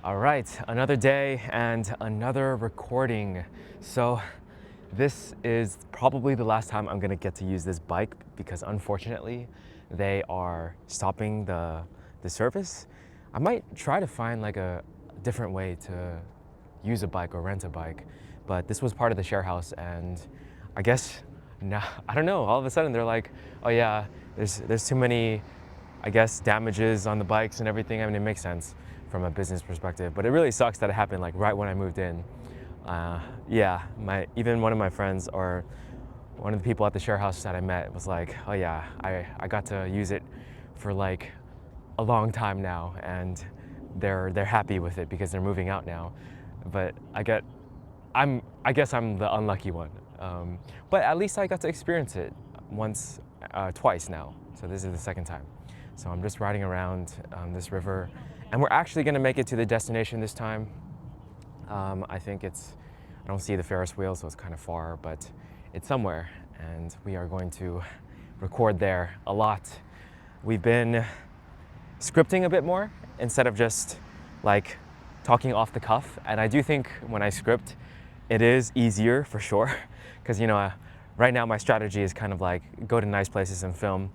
All right, another day and another recording. So this is probably the last time I'm gonna get to use this bike because unfortunately they are stopping the service. I might try to find like a different way to use a bike or rent a bike, but this was part of the share house and I guess now, I don't know, all of a sudden they're like, oh yeah, there's too many, I guess, damages on the bikes and everything. I mean, it makes sense from a business perspective, but it really sucks that it happened like right when I moved in. Yeah, even one of my friends or one of the people at the share house that I met was like, oh yeah, I got to use it for like a long time now, and they're happy with it because they're moving out now. But I guess I'm the unlucky one. But at least I got to experience it twice now. So this is the second time. So I'm just riding around this river, and we're actually going to make it to the destination this time. I don't see the Ferris wheel, so it's kind of far, but it's somewhere, and we are going to record there a lot. We've been scripting a bit more instead of just like talking off the cuff, and I do think when I script, it is easier for sure, because right now my strategy is kind of like go to nice places and film.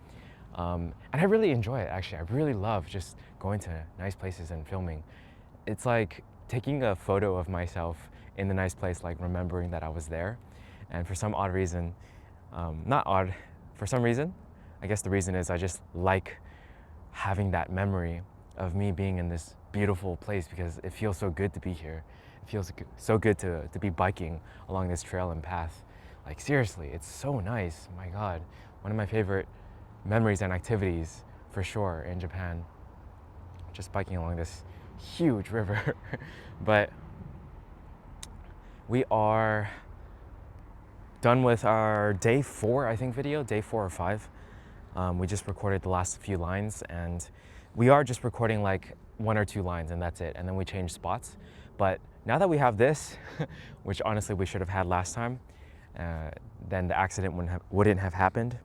And I really enjoy it, actually. I really love just going to nice places and filming. It's like taking a photo of myself in the nice place, like remembering that I was there. And for some odd reason, not odd, for some reason, I guess the reason is I just like having that memory of me being in this beautiful place because it feels so good to be here. It feels so good to be biking along this trail and path. Like seriously, it's so nice. My God, one of my favorite memories and activities for sure in Japan. Just biking along this huge river. But we are done with our day 4, I think, video, day 4 or 5. We just recorded the last few lines, and we are just recording like 1 or 2 lines and that's it. And then we change spots. But now that we have this, which honestly we should have had last time, then the accident wouldn't have happened.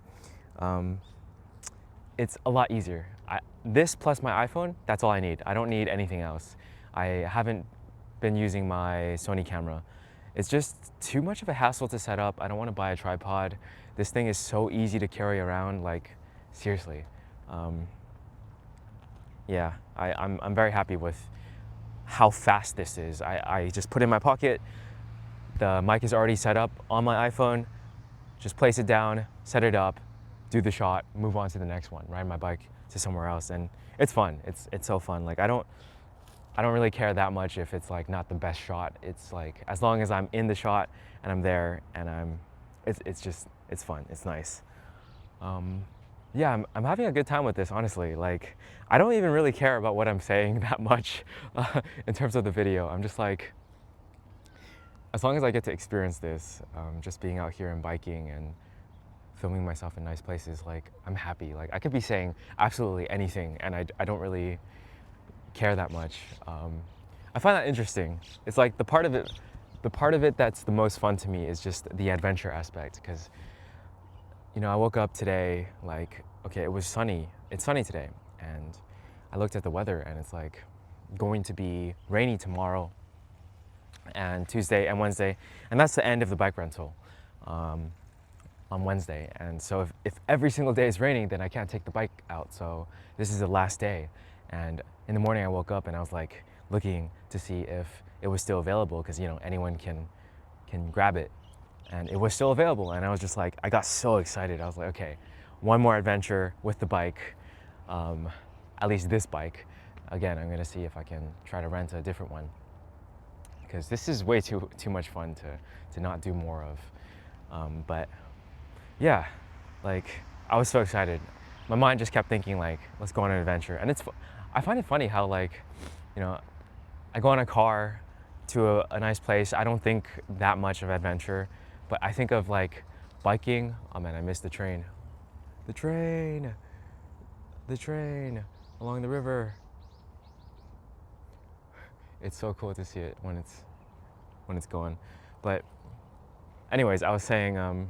It's a lot easier. This plus my iPhone, that's all I need. I don't need anything else. I haven't been using my Sony camera. It's just too much of a hassle to set up. I don't want to buy a tripod. This thing is so easy to carry around, like seriously. Yeah, I'm very happy with how fast this is. I just put it in my pocket. The mic is already set up on my iPhone. Just place it down, set it up, do the shot, move on to the next one, ride my bike to somewhere else, and it's fun. It's so fun. Like I don't really care that much if it's like not the best shot. It's like as long as I'm in the shot and I'm there and it's fun. It's nice. Yeah, I'm having a good time with this, honestly. Like I don't even really care about what I'm saying that much in terms of the video. I'm just like, as long as I get to experience this, just being out here and biking and filming myself in nice places, like I'm happy. Like I could be saying absolutely anything and I don't really care that much. I find that interesting. It's like the part of it that's the most fun to me is just the adventure aspect, because I woke up today like, okay, it was sunny. It's sunny today, and I looked at the weather and it's like going to be rainy tomorrow and Tuesday and Wednesday, and that's the end of the bike rental. On Wednesday, and so if every single day is raining, then I can't take the bike out. So this is the last day, and in the morning I woke up and I was like looking to see if it was still available, because anyone can grab it, and it was still available. And I was just like, I got so excited. I was like, okay, one more adventure with the bike, at least this bike. Again, I'm gonna see if I can try to rent a different one, because this is way too much fun to not do more of. But yeah, like I was so excited. My mind just kept thinking like, let's go on an adventure. And I find it funny how like, I go on a car to a nice place. I don't think that much of adventure, but I think of like biking. Oh man, I missed the train. The train along the river. It's so cool to see it when it's going. But anyways, I was saying,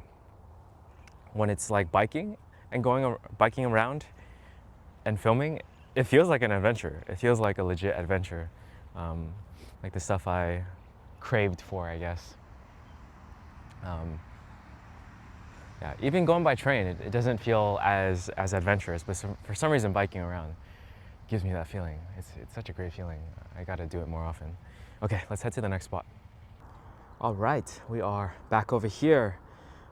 when it's like biking and biking around and filming, it feels like an adventure. It feels like a legit adventure. like the stuff I craved for, I guess. Yeah, even going by train, it doesn't feel as adventurous, but for some reason biking around gives me that feeling. It's such a great feeling. I gotta do it more often. Okay, let's head to the next spot. All right, we are back over here.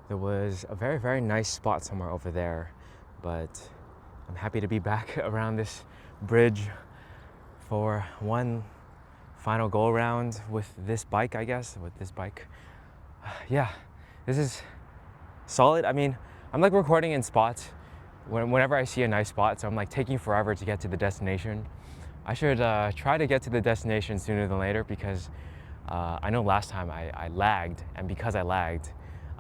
There was a very, very nice spot somewhere over there, but I'm happy to be back around this bridge for one final go around with this bike, I guess, with this bike. Yeah, this is solid. I mean, I'm like recording in spots whenever I see a nice spot, so I'm like taking forever to get to the destination. I should try to get to the destination sooner than later because I know last time I lagged, and because I lagged,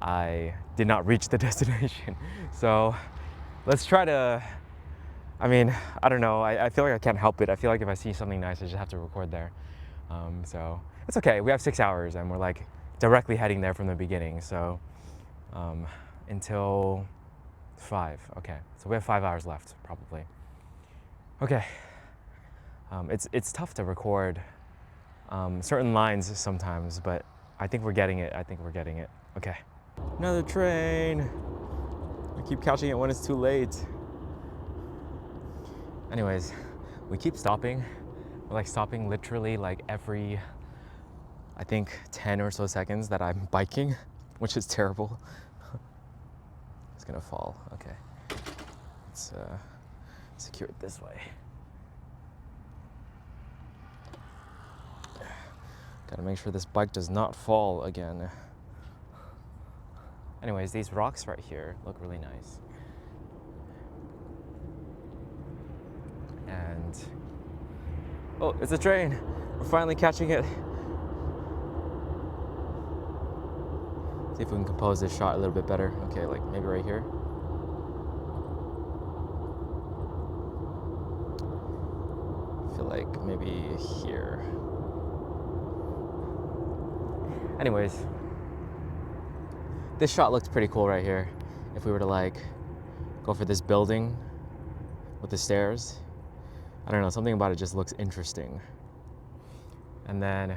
I did not reach the destination. So let's try to, I mean, I don't know, I feel like I can't help it. I feel like if I see something nice, I just have to record there. So it's okay, we have 6 hours and we're like directly heading there from the beginning. So until 5, okay. So we have 5 hours left, probably. Okay, it's tough to record certain lines sometimes, but I think we're getting it. Okay. Another train. I keep catching it when it's too late. Anyways, we keep stopping. We're like stopping literally like every, I think 10 or so seconds that I'm biking, which is terrible. It's gonna fall, okay. Let's secure it this way. Gotta make sure this bike does not fall again. Anyways, these rocks right here look really nice. And, oh, it's a train. We're finally catching it. See if we can compose this shot a little bit better. Okay, like maybe right here. I feel like maybe here. Anyways, this shot looks pretty cool right here. If we were to like go for this building with the stairs, I don't know, something about it just looks interesting. And then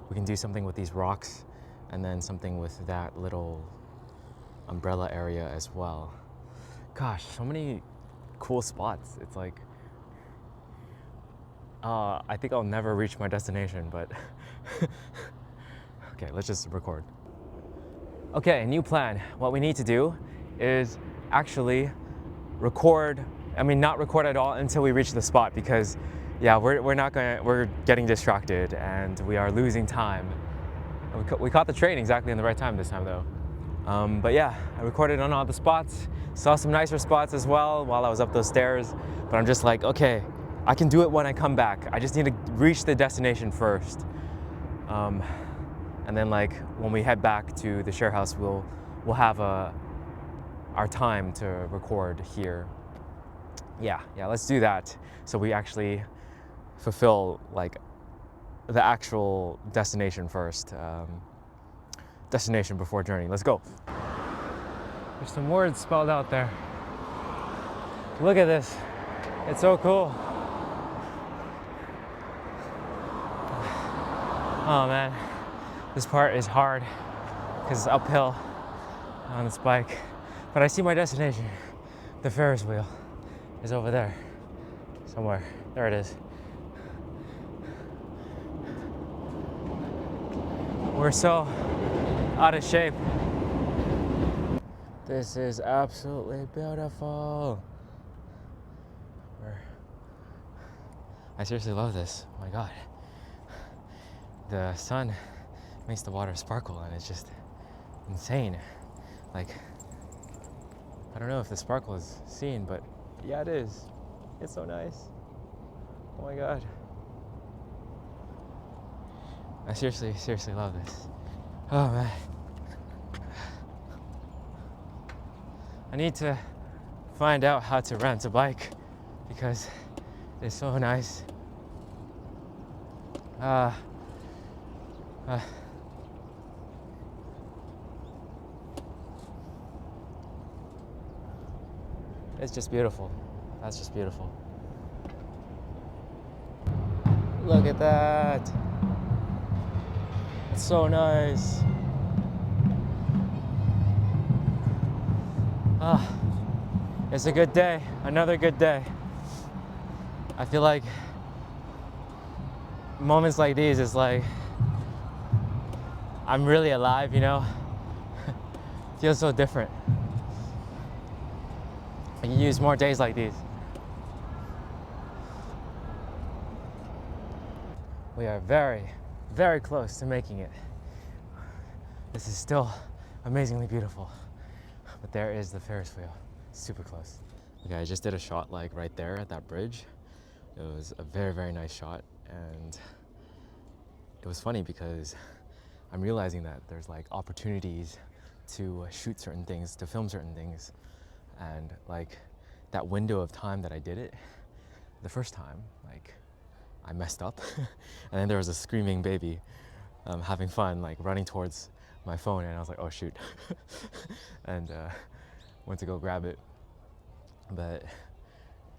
we can do something with these rocks and then something with that little umbrella area as well. Gosh, so many cool spots. It's like, I think I'll never reach my destination, but okay, let's just record. Okay, new plan. What we need to do is actually record, not record at all until we reach the spot, because yeah, we're getting distracted and we are losing time. We caught the train exactly in the right time this time though. But yeah, I recorded on all the spots, saw some nicer spots as well while I was up those stairs, but I'm just like, okay, I can do it when I come back. I just need to reach the destination first. And then like when we head back to the share house, we'll have our time to record here. Yeah, let's do that. So we actually fulfill like the actual destination first. Destination before journey. Let's go. There's some words spelled out there. Look at this. It's so cool. Oh man, this part is hard because it's uphill on this bike. But I see my destination. The Ferris wheel is over there somewhere. There it is. We're so out of shape. This is absolutely beautiful. I seriously love this. Oh my God. The sun makes the water sparkle and it's just insane. Like, I don't know if the sparkle is seen, but yeah, it is. It's so nice. Oh my God. I seriously love this. Oh man. I need to find out how to rent a bike because it's so nice. It's just beautiful. That's just beautiful. Look at that. It's so nice. Ah, it's a good day. Another good day. I feel like moments like these is like I'm really alive, you know? Feels so different. I can use more days like these. We are very, very close to making it. This is still amazingly beautiful. But there is the Ferris wheel, super close. Okay, I just did a shot like right there at that bridge. It was a very, very nice shot. And it was funny because I'm realizing that there's like opportunities to shoot certain things, to film certain things. And like that window of time that I did it, the first time, like I messed up. And then there was a screaming baby having fun, like running towards my phone, and I was like, oh shoot. And went to go grab it. But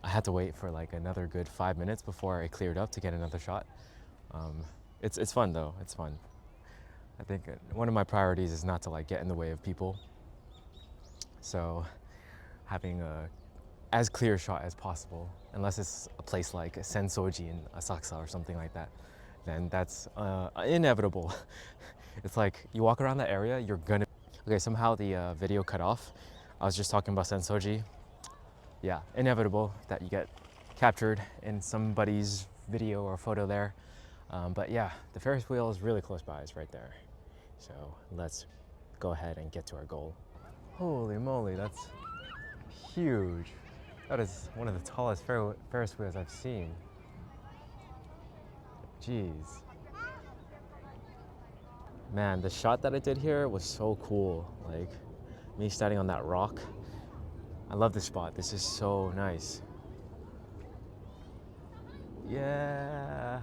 I had to wait for like another good 5 minutes before I cleared up to get another shot. It's fun though, it's fun. I think one of my priorities is not to like get in the way of people. So having a as clear shot as possible, unless it's a place like Sensoji in Asakusa or something like that, then that's inevitable. It's like you walk around that area, you're gonna... Okay, somehow the video cut off. I was just talking about Sensoji. Yeah, inevitable that you get captured in somebody's video or photo there. But yeah, the Ferris wheel is really close by, it's right there. So let's go ahead and get to our goal. Holy moly, that's huge. That is one of the tallest Ferris wheels I've seen. Jeez. Man, the shot that I did here was so cool. Like, me standing on that rock. I love this spot. This is so nice. Yeah.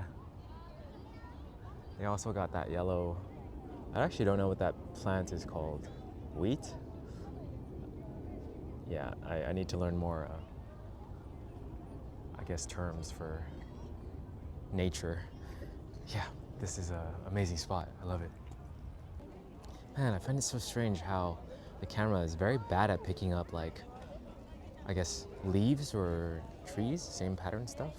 They also got that yellow... I actually don't know what that plant is called. Wheat? Yeah, I need to learn more, I guess, terms for nature. Yeah, this is an amazing spot. I love it. Man, I find it so strange how the camera is very bad at picking up, like, I guess, leaves or trees, same pattern stuff.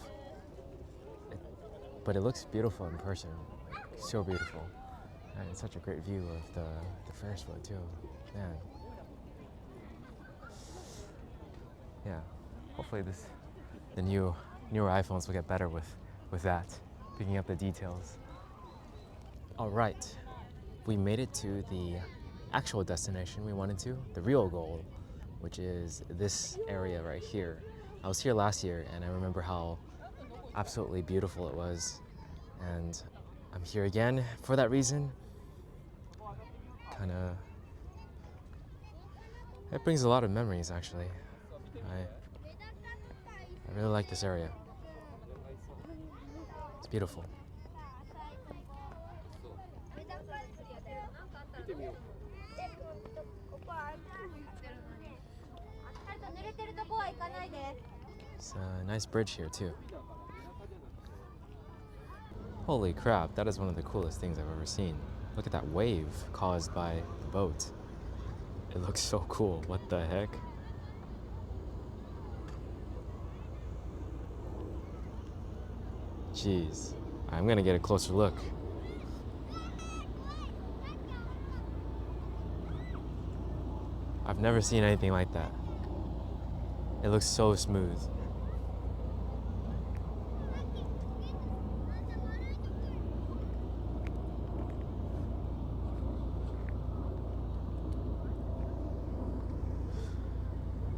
But it looks beautiful in person, like, so beautiful. And it's such a great view of the Ferris wheel too, man. Yeah, hopefully the newer iPhones will get better with that, picking up the details. All right, we made it to the actual destination we wanted to, the real goal, which is this area right here. I was here last year and I remember how absolutely beautiful it was. And I'm here again for that reason. It brings a lot of memories actually. I really like this area. It's beautiful. It's a nice bridge here too. Holy crap, that is one of the coolest things I've ever seen. Look at that wave caused by the boat. It looks so cool. What the heck? Jeez. I'm gonna get a closer look. I've never seen anything like that. It looks so smooth.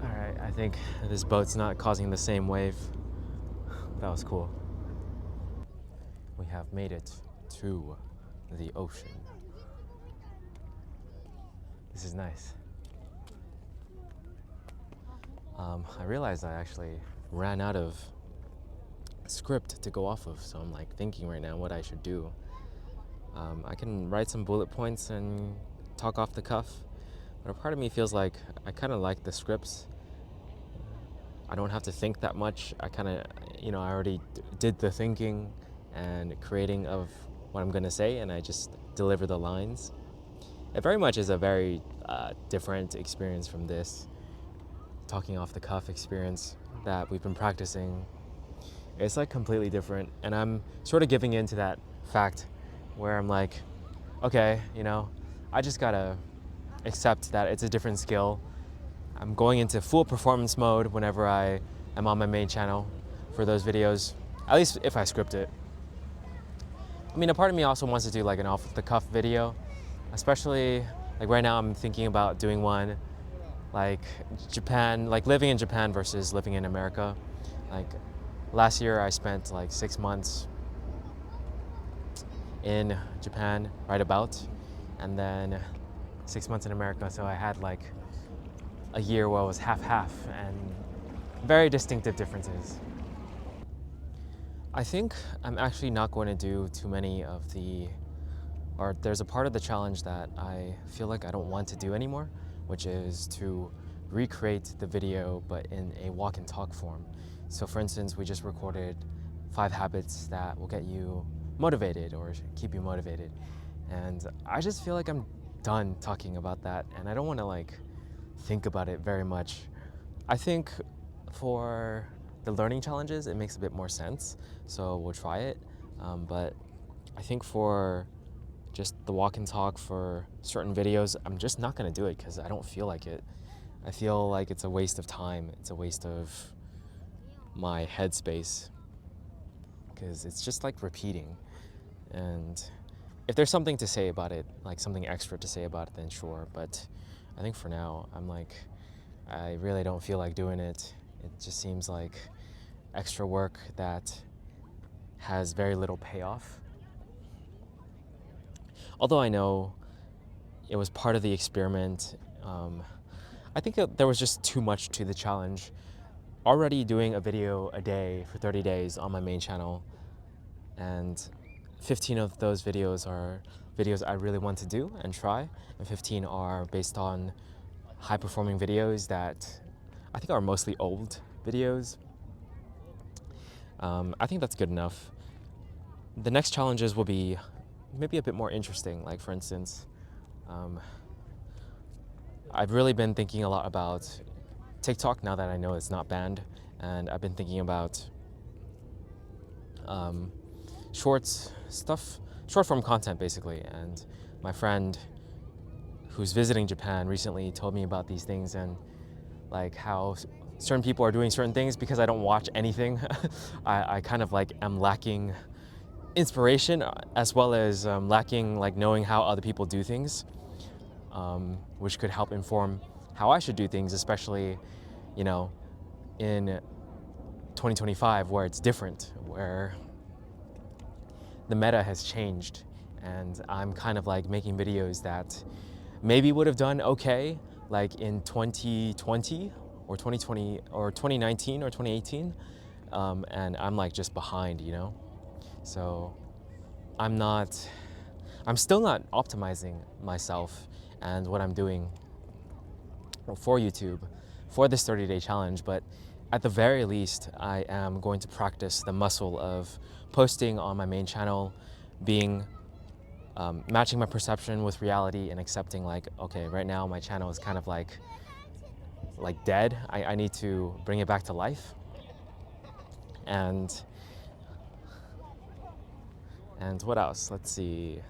Alright, I think this boat's not causing the same wave. That was cool. We have made it to the ocean. This is nice. I realized I actually ran out of script to go off of, so I'm like thinking right now what I should do. I can write some bullet points and talk off the cuff, but a part of me feels like I kind of like the scripts. I don't have to think that much. I kind of, I already did the thinking and creating of what I'm gonna say, and I just deliver the lines. It very much is a very different experience from this talking off the cuff experience that we've been practicing. It's like completely different, and I'm sort of giving in to that fact where I'm like, okay, you know, I just gotta accept that it's a different skill. I'm going into full performance mode whenever I am on my main channel for those videos, at least if I script it. I mean, a part of me also wants to do like an off the cuff video, especially like right now I'm thinking about doing one like Japan, like living in Japan versus living in America. Like last year I spent like 6 months in Japan, right about, and then 6 months in America, so I had like a year where I was half-half, and very distinctive differences. I think I'm actually not going to do too many of the, or there's a part of the challenge that I feel like I don't want to do anymore, which is to recreate the video but in a walk and talk form. So for instance, we just recorded 5 habits that will get you motivated or keep you motivated. And I just feel like I'm done talking about that, and I don't want to like think about it very much. I think for the learning challenges, it makes a bit more sense, so we'll try it. But I think for just the walk and talk for certain videos, I'm just not gonna do it because I don't feel like it. I feel like it's a waste of time. It's a waste of my headspace because it's just like repeating. And if there's something to say about it, like something extra to say about it, then sure. But I think for now, I'm like, I really don't feel like doing it. It just seems like extra work that has very little payoff. Although I know it was part of the experiment, I think there was just too much to the challenge. Already doing a video a day for 30 days on my main channel, and 15 of those videos are videos I really want to do and try, and 15 are based on high-performing videos that I think are mostly old videos. I think that's good enough. The next challenges will be maybe a bit more interesting. Like for instance, I've really been thinking a lot about TikTok now that I know it's not banned, and I've been thinking about shorts stuff, short form content basically. And my friend who's visiting Japan recently told me about these things and like how certain people are doing certain things. Because I don't watch anything, I kind of like am lacking inspiration as well as lacking like knowing how other people do things, which could help inform how I should do things, especially, you know, in 2025 where it's different, where the meta has changed, and I'm kind of like making videos that maybe would have done okay like in 2020 or 2020 or 2019 or 2018, and I'm like just behind, you know? So I'm still not optimizing myself and what I'm doing for YouTube for this 30-day challenge, but at the very least, I am going to practice the muscle of posting on my main channel, being matching my perception with reality and accepting like, okay, right now my channel is kind of like dead. I need to bring it back to life. And what else? Let's see.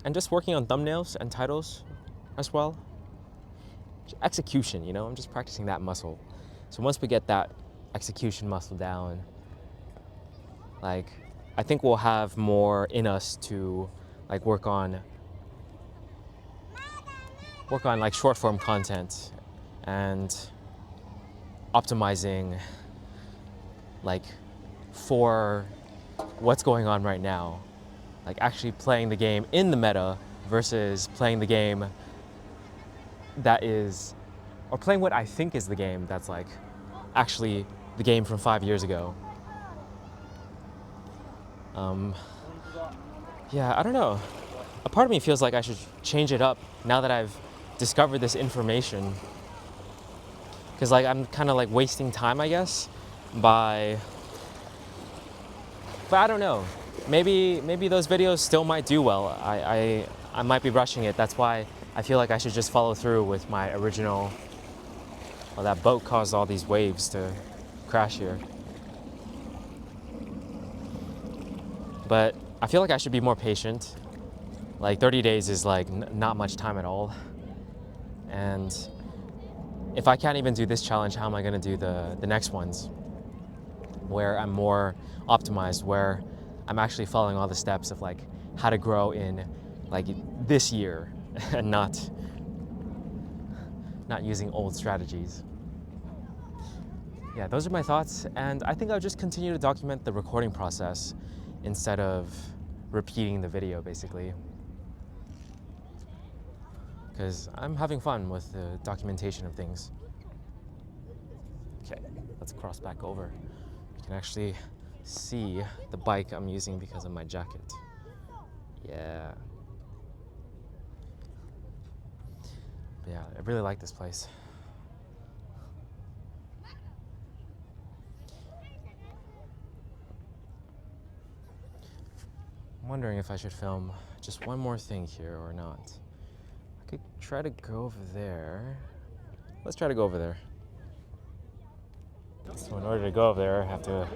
And just working on thumbnails and titles as well. Execution, you know, I'm just practicing that muscle. So once we get that execution muscle down, like, I think we'll have more in us to like work on like short form content and optimizing like for what's going on right now, like actually playing the game in the meta versus playing the game that is, or playing what I think is the game that's like actually the game from 5 years ago. Yeah, I don't know. A part of me feels like I should change it up now that I've discovered this information. Because like I'm kind of like wasting time, I guess, by But I don't know. Maybe those videos still might do well. I might be rushing it. That's why I feel like I should just follow through with my original. Well, that boat caused all these waves to crash here. But I feel like I should be more patient. Like 30 days is like not much time at all. And if I can't even do this challenge, how am I gonna do the next ones? Where I'm more optimized, where I'm actually following all the steps of like how to grow in like this year and not using old strategies. Yeah, those are my thoughts, and I think I'll just continue to document the recording process instead of repeating the video, basically. Because I'm having fun with the documentation of things. Okay, let's cross back over. You can actually see the bike I'm using because of my jacket. Yeah. But yeah, I really like this place. I'm wondering if I should film just one more thing here or not. I could try to go over there. Let's try to go over there. So in order to go over there, I have to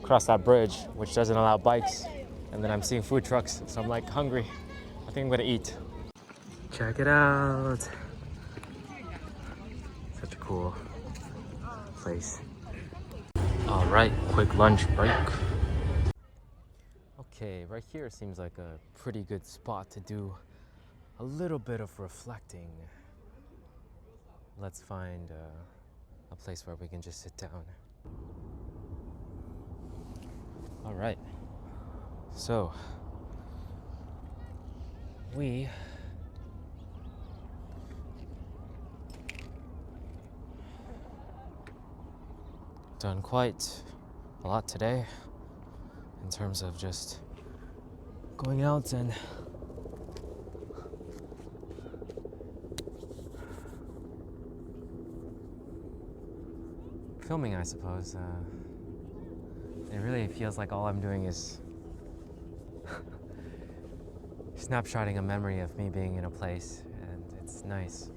cross that bridge, which doesn't allow bikes. And then I'm seeing food trucks, so I'm like hungry. I think I'm gonna eat. Check it out. Such a cool place. All right, quick lunch break. Okay, right here seems like a pretty good spot to do a little bit of reflecting. Let's find a place where we can just sit down. All right, so we done quite a lot today in terms of just going out and filming, I suppose. It really feels like all I'm doing is snapshotting a memory of me being in a place, and it's nice.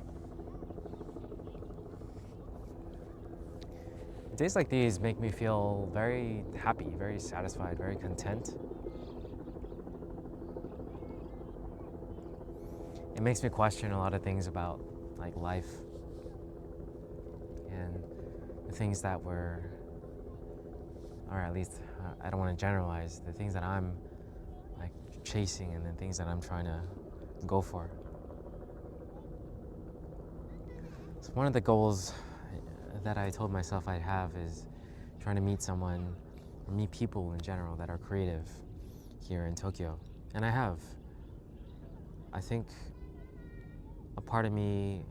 Days like these make me feel very happy, very satisfied, very content. It makes me question a lot of things about like life and the things that were, or at least I don't want to generalize, the things that I'm like chasing and the things that I'm trying to go for. So one of the goals that I told myself I'd have is trying to meet someone, or meet people in general that are creative here in Tokyo. And I have. I think a part of me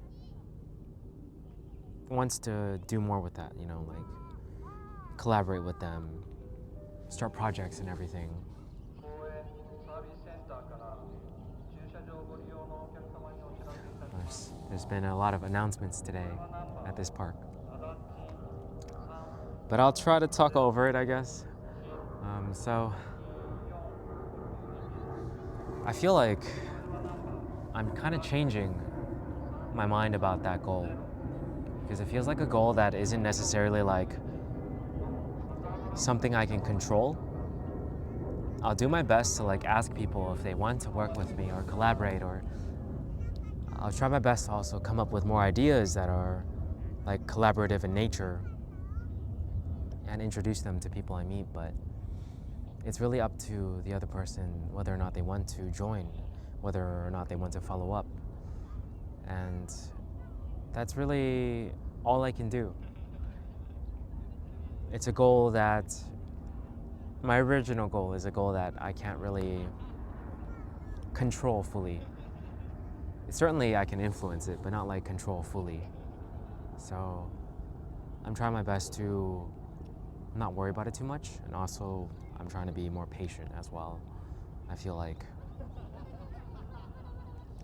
wants to do more with that, you know, like collaborate with them, start projects and everything. There's been a lot of announcements today at this park. But I'll try to talk over it, I guess. So I feel like I'm kind of changing my mind about that goal, because it feels like a goal that isn't necessarily like something I can control. I'll do my best to like ask people if they want to work with me or collaborate, or I'll try my best to also come up with more ideas that are like collaborative in nature and introduce them to people I meet. But it's really up to the other person whether or not they want to join, whether or not they want to follow up. And that's really all I can do. It's a goal that, my original goal is a goal that I can't really control fully. Certainly I can influence it, but not like control fully. So I'm trying my best to not worry about it too much, and also I'm trying to be more patient as well. I feel like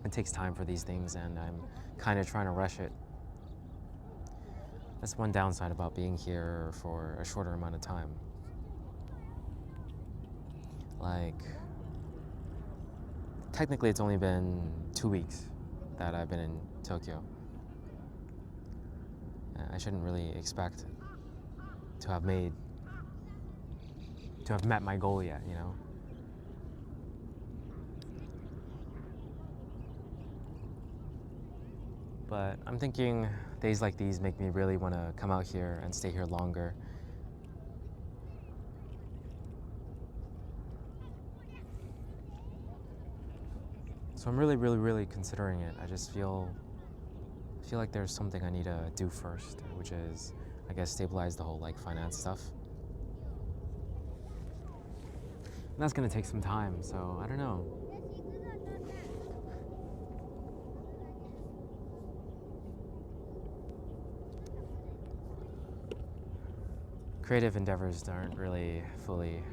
it takes time for these things, and I'm kind of trying to rush it. That's one downside about being here for a shorter amount of time. Like, technically it's only been 2 weeks that I've been in Tokyo. I shouldn't really expect to have met my goal yet, you know? But I'm thinking days like these make me really want to come out here and stay here longer. So I'm really considering it. I just feel like there's something I need to do first, which is, I guess, stabilize the whole like finance stuff. And that's gonna take some time, so I don't know. Creative endeavors aren't really fully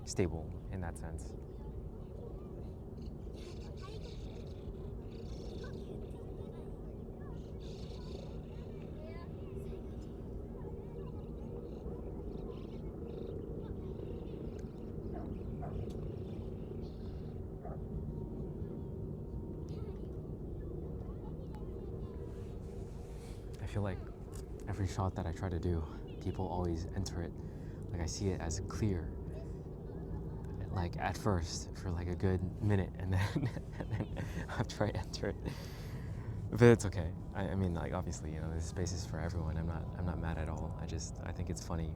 stable in that sense. I feel like every shot that I try to do, people always enter it. Like I see it as clear. Like at first for like a good minute, and then after I enter it. But it's okay. I mean, like obviously, you know, this space is for everyone. I'm not mad at all. I think it's funny.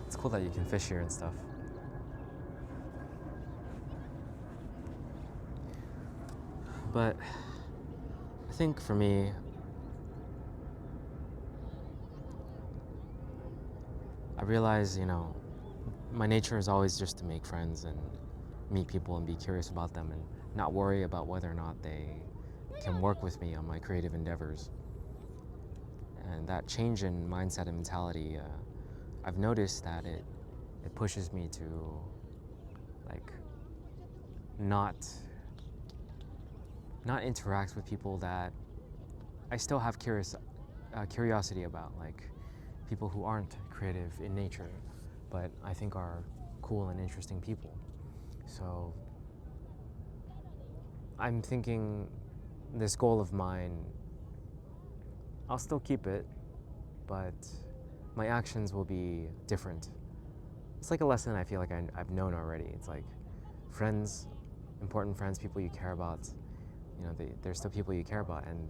It's cool that you can fish here and stuff. But I think for me, I realize, you know, my nature is always just to make friends and meet people and be curious about them and not worry about whether or not they can work with me on my creative endeavors. And that change in mindset and mentality, I've noticed that it pushes me to like not interact with people that I still have curiosity about, like people who aren't creative in nature, but I think are cool and interesting people. So I'm thinking this goal of mine, I'll still keep it, but my actions will be different. It's like a lesson I feel like I've known already. It's like friends, important friends, people you care about, you know, they're still people you care about, and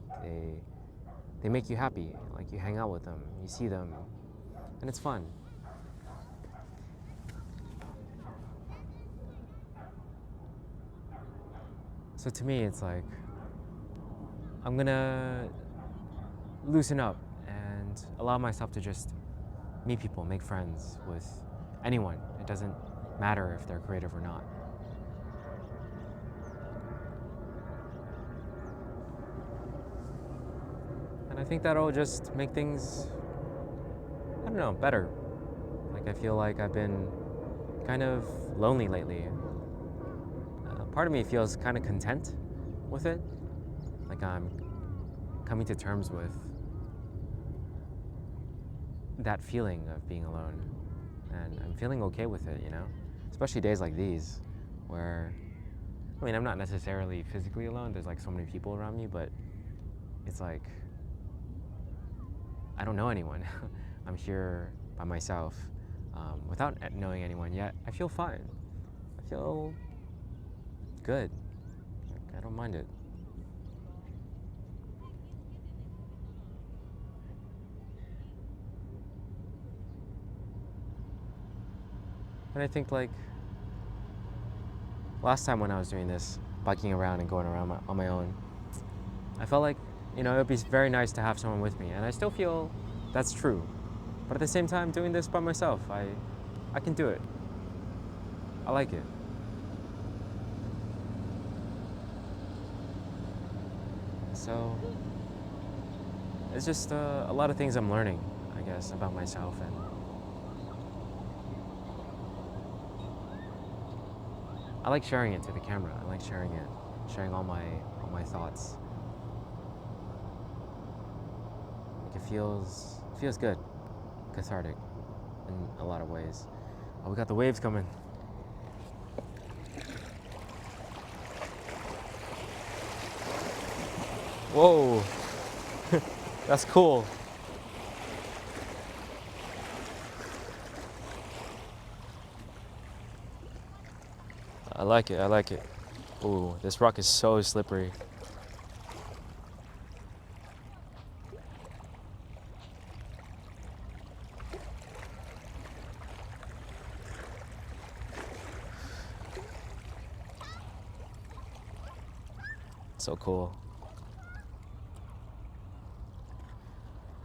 they make you happy. Like you hang out with them, you see them, and it's fun. So to me, it's like I'm gonna loosen up and allow myself to just meet people, make friends with anyone. It doesn't matter if they're creative or not. And I think that'll just make things, I don't know, better. Like I feel like I've been kind of lonely lately. Part of me feels kind of content with it. Like I'm coming to terms with that feeling of being alone. And I'm feeling okay with it, you know? Especially days like these, where, I mean, I'm not necessarily physically alone. There's like so many people around me, but it's like, I don't know anyone. I'm here by myself, without knowing anyone yet. I feel fine. I feel good. Like, I don't mind it. And I think like last time when I was doing this, biking around and going around on my own, I felt like, you know, it would be very nice to have someone with me. And I still feel that's true. But at the same time, doing this by myself, I can do it. I like it. So it's just a lot of things I'm learning, I guess, about myself. And I like sharing it to the camera. I like sharing it, sharing all my thoughts. feels good, cathartic in a lot of ways. Oh, we got the waves coming. Whoa, that's cool. I like it, I like it. Ooh, this rock is so slippery. So cool.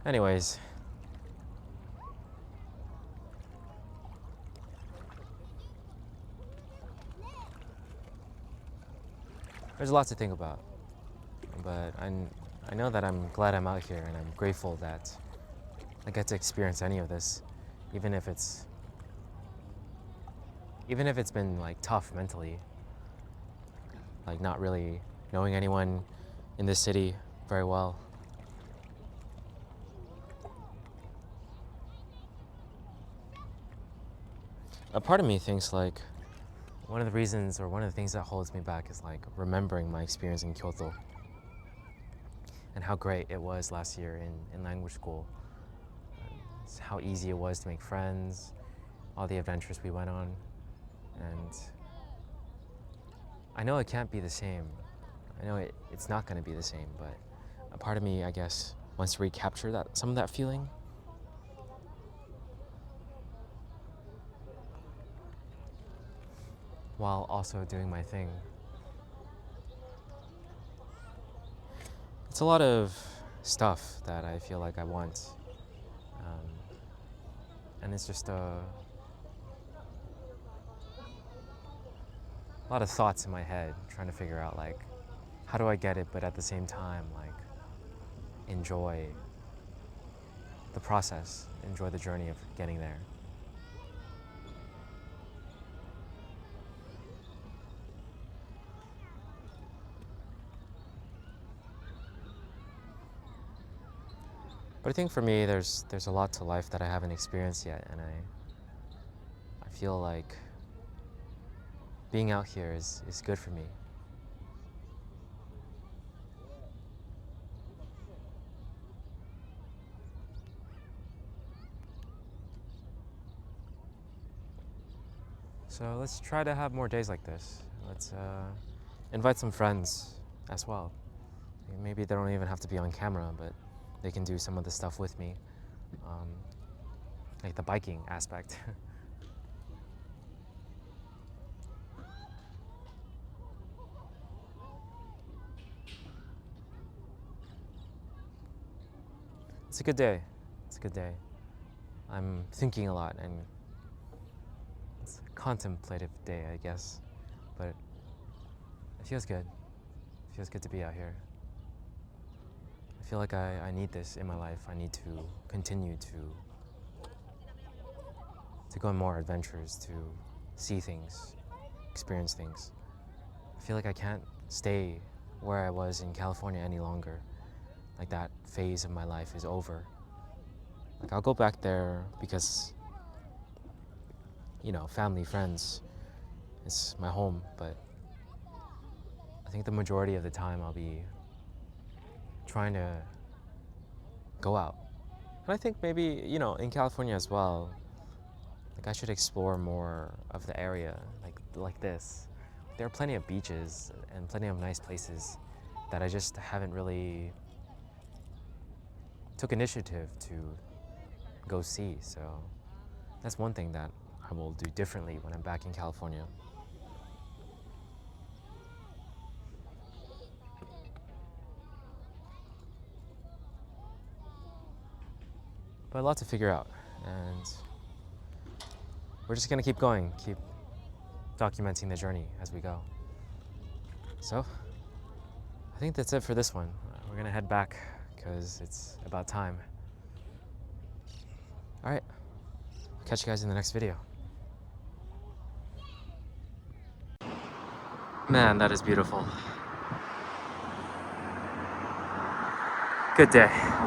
Anyways, there's a lot to think about, but I know that I'm glad I'm out here, and I'm grateful that I get to experience any of this, even if it's been like tough mentally, like not really knowing anyone in this city very well. A part of me thinks like one of the reasons or one of the things that holds me back is like remembering my experience in Kyoto and how great it was last year in language school. How easy it was to make friends, all the adventures we went on, and I know it can't be the same. I know it's not going to be the same, but a part of me, I guess, wants to recapture some of that feeling. While also doing my thing. It's a lot of stuff that I feel like I want. And it's just a lot of thoughts in my head trying to figure out like, how do I get it, but at the same time, like, enjoy the process, enjoy the journey of getting there. But I think for me, there's a lot to life that I haven't experienced yet, and I feel like being out here is good for me. So let's try to have more days like this. Let's invite some friends as well. Maybe they don't even have to be on camera, but they can do some of the stuff with me, like the biking aspect. It's a good day. It's a good day. I'm thinking a lot, and it's a contemplative day, I guess, but it feels good. It feels good to be out here. I feel like I need this in my life. I need to continue to go on more adventures, to see things, experience things. I feel like I can't stay where I was in California any longer. Like that phase of my life is over. Like I'll go back there because, you know, family, friends, it's my home, but I think the majority of the time I'll be trying to go out. And I think maybe, you know, in California as well, like I should explore more of the area like this. There are plenty of beaches and plenty of nice places that I just haven't really took initiative to go see. So that's one thing that I will do differently when I'm back in California. But a lot to figure out, and we're just gonna keep going, keep documenting the journey as we go. So I think that's it for this one. We're gonna head back because it's about time. All right, catch you guys in the next video. Man, that is beautiful. Good day.